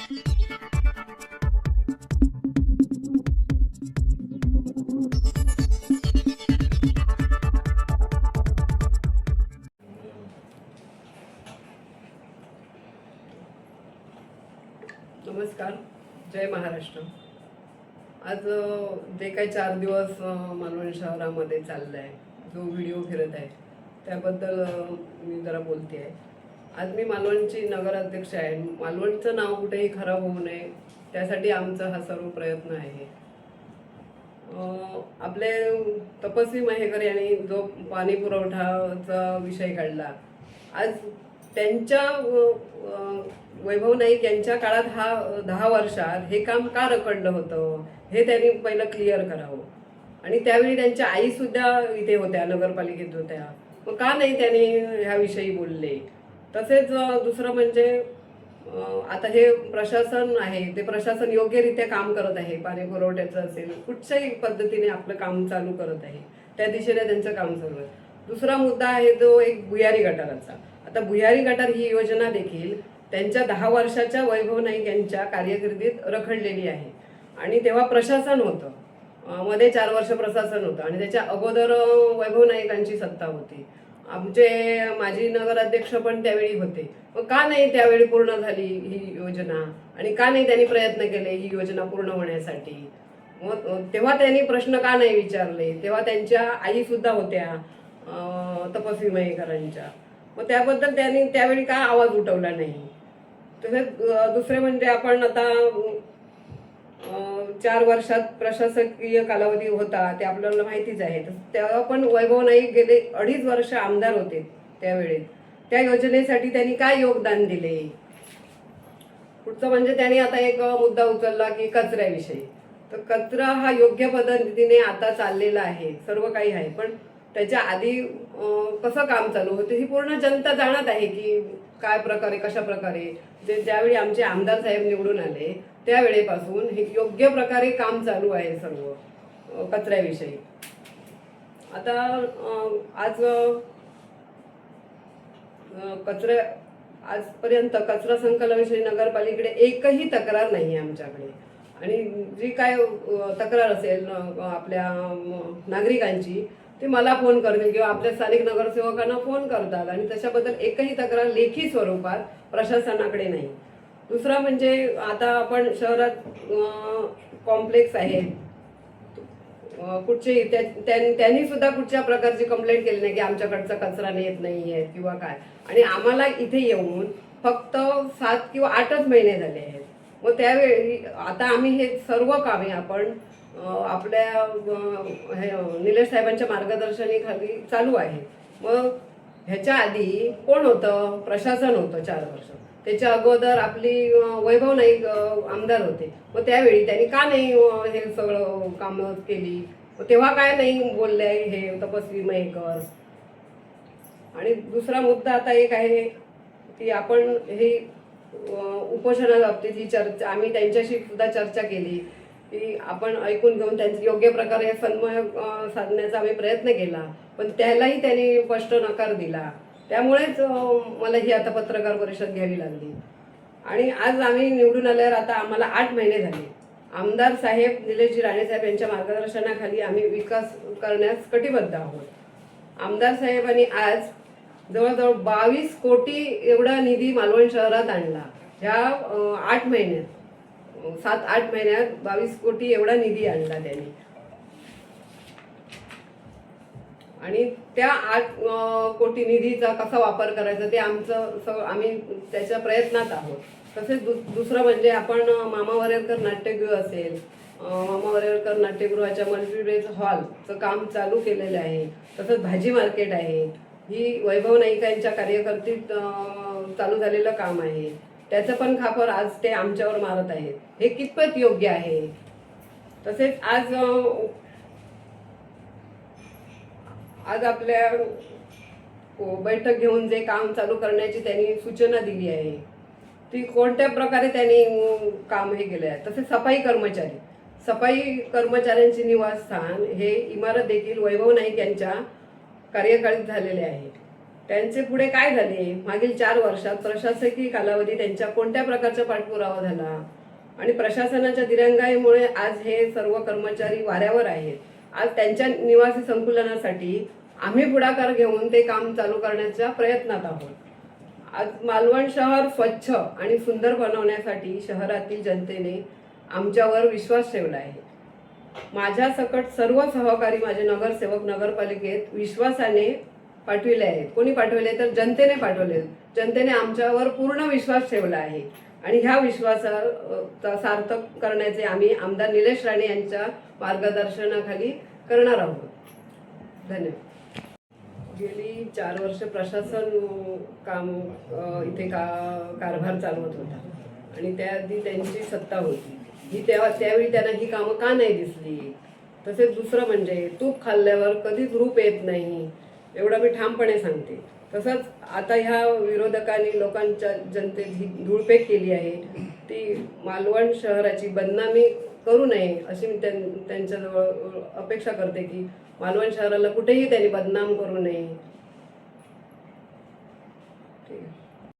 नमस्कार, जय महाराष्ट्र। आज जे काही 4 दिवस मालवण शहरामध्ये चाललं आहे, जो व्हिडिओ फिरत आहे त्याबद्दल मी जरा बोलते आहे। आज मी मालवणची नगराध्यक्ष आहे। मालवणचं नाव कुठेही खराब होऊ नये त्यासाठी आमचा हा सर्व प्रयत्न आहे। आपले तपस्वी महेकर यांनी जो पाणी पुरवठाचा विषय काढला, आज त्यांच्या वैभव नाईक यांच्या काळात हा 10 वर्षात हे काम का रखडलं होतं हे त्यांनी पहिलं क्लिअर करावं। आणि त्यावेळी त्यांच्या आई सुद्धा इथे होत्या, नगरपालिकेत होत्या, मग का नाही त्यांनी ह्याविषयी बोलले। तसेच दुसरं म्हणजे आता हे प्रशासन आहे, ते प्रशासन योग्यरित्या काम करत आहे। पाणी पुरवठ्याचं असेल, कुठच्याही पद्धतीने आपलं काम चालू करत आहे, त्या दिशेने त्यांचं काम चालू आहे। दुसरा मुद्दा आहे जो एक भुयारी गटाराचा। आता भुयारी गटार ही योजना देखील त्यांच्या 10 वर्षाच्या वैभव नाईक यांच्या कारकिर्दीत रखडलेली आहे। आणि तेव्हा प्रशासन होतं, मध्ये 4 वर्ष प्रशासन होतं आणि त्याच्या अगोदर वैभव नाईकांची सत्ता होती। आमचे माजी नगराध्यक्ष पण त्यावेळी होते, मग का नाही त्यावेळी पूर्ण झाली ही योजना आणि का नाही त्यांनी प्रयत्न केले ही योजना पूर्ण होण्यासाठी। मग तेव्हा त्यांनी प्रश्न का नाही विचारले, तेव्हा त्यांच्या आई सुद्धा होत्या तपस्वी मयेकरांच्या, मग त्याबद्दल त्यांनी त्यावेळी का आवाज उठवला नाही। तसेच दुसरे म्हणजे आपण आता 4 वर्षात प्रशासकीय कालावधी होता ते आपल्याला माहितीच आहे। तेव्हा पण वैभव नाईक गेले 2.5 वर्ष आमदार होते त्यावेळेस, त्या योजनेसाठी त्यांनी काय योगदान दिले। पुढचं म्हणजे त्यांनी आता एक मुद्दा उचलला की कचऱ्याविषयी, तर कचरा हा योग्य पद्धतीने आता चाललेला आहे, सर्व काही आहे, पण त्याच्या आधी कसं काम चालू होतं ही पूर्ण जनता जाणत आहे की काय प्रकारे कशा प्रकारे। ज्यावेळी आमचे आमदार साहेब निवडून आले त्यावेळेपासून हे योग्य प्रकारे काम चालू आहे सर्व कचऱ्याविषयी। आता आज आजपर्यंत कचरा संकलनाविषयी नगरपालिकेकडे एकही तक्रार नाही आहे आमच्याकडे। आणि जी काय तक्रार असेल आपल्या नागरिकांची ते मला फोन करतील किंवा आपल्या स्थानिक नगरसेवकांना फोन करतात आणि त्याच्याबद्दल एकही तक्रार लेखी स्वरूपात प्रशासनाकडे नाही। दुसरा म्हणजे आता आपण शहरात कॉम्प्लेक्स आहेत, कुठचे त्यांनी सुद्धा कुठच्या प्रकारची कंप्लेंट केली नाही की आमच्याकडचा कचरा नेत नाही आहे किंवा काय। आणि आम्हाला इथे येऊन फक्त 7 किंवा 8च महिने झाले आहेत। मग त्यावेळी आता आम्ही हे सर्व कामे आपण आपल्या निलेश साहेबांच्या मार्गदर्शनाखाली चालू आहे। मग ह्याच्या आधी कोण होतं, प्रशासन होतं 4 वर्ष, त्याच्या अगोदर आपली वैभव नाईक आमदार होते, मग त्यावेळी त्यांनी का नाही हे सगळं कामं केली, तेव्हा काय नाही बोलले हे तपस्वी मयेकर। आणि दुसरा मुद्दा आता एक आहे की आपण हे उपोषणा बाबतीत ही चर्चा आम्ही त्यांच्याशी सुद्धा चर्चा केली की आपण ऐकून घेऊन त्यांचे योग्य प्रकारे समन्वय साधण्याचा आम्ही प्रयत्न केला, पण त्यालाही त्यांनी स्पष्ट नकार दिला। त्यामुळेच मला ही आता पत्रकार परिषद घ्यावी लागली। आणि आज आम्ही निवडून आल्यावर आता आम्हाला 8 महिने झाले। आमदार साहेब निलेशजी राणे साहेब यांच्या मार्गदर्शनाखाली आम्ही विकास करण्यास कटिबद्ध आहोत। आमदार साहेबांनी आज जवळजवळ 22 कोटी एवढा निधी मालवण शहरात आणला। ह्या 8 महिन्यात 7-8 महिन्यात 22 कोटी एवढा निधी आणला त्यांनी। आणि त्या 8 कोटी निधीचा कसा वापर करायचा ते आम्ही त्याच्या प्रयत्नात आहोत। तसेच दुसरं म्हणजे आपण मामा वरेरकर नाट्यगृह असेल, मामा वरेरकर नाट्यगृहाच्या मल्टीप्लेक्स हॉलचं काम चालू केलेलं आहे। तसंच भाजी मार्केट आहे, ही वैभव नाईकांच्या कार्यकर्तीत चालू झालेलं काम आहे, त्याचं पण खापर आज ते आमच्यावर मारत आहेत, हे कितपत योग्य आहे। तसेच आज आपल्या बैठक घेऊन जे काम चालू करण्याची त्यांनी सूचना दिली आहे ती कोणत्या प्रकारे त्यांनी काम हे केले आहे। तसेच सफाई कर्मचाऱ्यांचे निवासस्थान हे इमारत देखील वैभव नाईक यांच्या कार्यकाळात झालेले आहे। त्यांचे पुढे काय झाले, मागील 4 वर्षात प्रशासकीय कालावधी त्यांच्या कोणत्या प्रकारचा पाठपुरावा झाला आणि प्रशासनाच्या दिरंगाईमुळे आज हे सर्व कर्मचारी वाऱ्यावर आहेत. आज त्यांच्या निवासी संकुलनासाठी आम्ही पुढाकार घेऊन ते काम चालू करण्याच्या प्रयत्नात आहोत. आज मालवण शहर स्वच्छ आणि सुंदर बनवण्यासाठी शहरातील जनतेने आमच्यावर विश्वास ठेवला आहे. माझ्या सकट सर्व सहकारी माझे नगरसेवक नगरपालिकेत विश्वासाने पाठविले आहेत. कोणी पाठवले तर जनतेने पाठवले. जनतेने आमच्यावर पूर्ण विश्वास ठेवला आहे आणि ह्या विश्वासाचा सार्थक करण्याचे आम्ही आमदार निलेश राणे यांच्या मार्गदर्शनाखाली करणार आहोत. धन्यवाद. गेली 4 वर्ष प्रशासन काम इथे कारभार चालवत होता आणि त्याआधी त्यांची सत्ता होती. त्यावेळी त्यांना ही कामं का नाही दिसली. तसेच दुसरं म्हणजे तूप खाल्ल्यावर कधीच रूप येत नाही, एवढं मी ठामपणे सांगते. तसंच आता ह्या विरोधकांनी लोकांच्या जनतेत ही धूळपेक केली आहे. ती मालवण शहराची बदनामी करू नये अशी मी त्यांच्याजवळ अपेक्षा करते की मालवण शहराला कुठेही त्यांनी बदनाम करू नये.